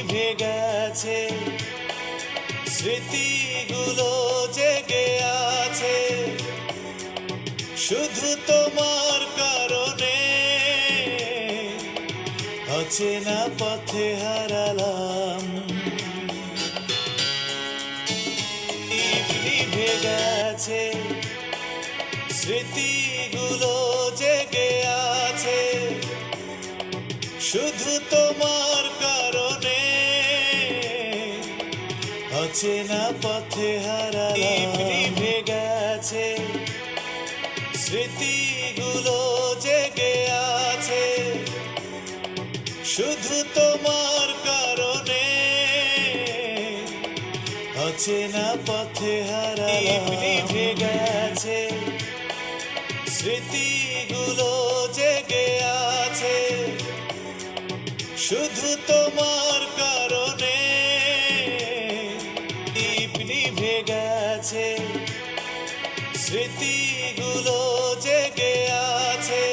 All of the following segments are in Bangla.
নিভে গেছে, স্মৃতিগুলো জেগে আছে শুধু তোমার কারণে। অচেনা পথে হারালাম, নিভে গেছে, স্মৃতিগুলো জেগে আছে শুধু তোমার কারণে। অচেনা পথে হারালাম, নিভে গেছে, স্মৃতিগুলো জেগে আছে শুধু তোমার কারণে। অচেনা পথে হারালাম, নিভে গেছে, স্মৃতিগুলো জেগে আছে শুধু তোমার কারণে। নিভে গেছে, স্মৃতিগুলো জেগে আছে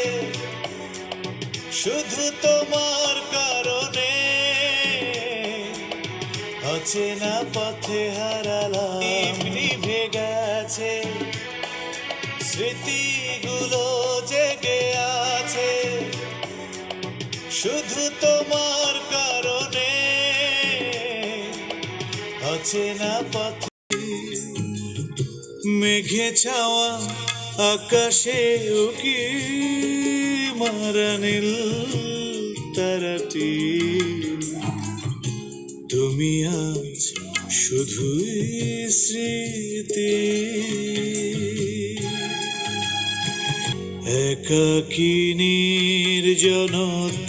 শুধু তোমার কারণে। অচেনা পথে হারালাম, নিভে গেছে, স্মৃতিগুলো জেগে আছে শুধু তোমার কারণে। অচেনা পথে মেঘে ছাওয়া আকাশে উকি মারা নীল তারাটি। তুমি আজ শুধুই স্মৃতি, একাকী নির্জনতায়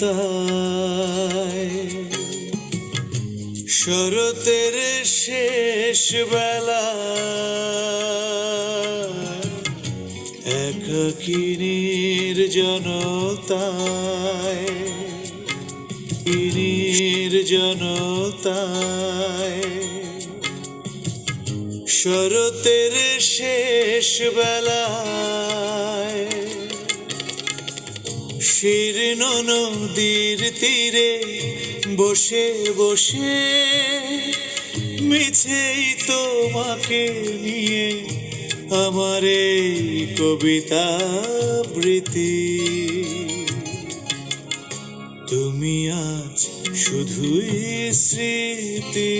শরতের শেষ বেলা। একাকী নির্জনতায়, নির্জনতায় শরতের শেষ বেলায় শীর্ণ নদীর তীরে বসে বসে মিছেই তোমাকে নিয়ে আমার এই কবিতা বৃত্তি। তুমি আজ শুধুই স্মৃতি।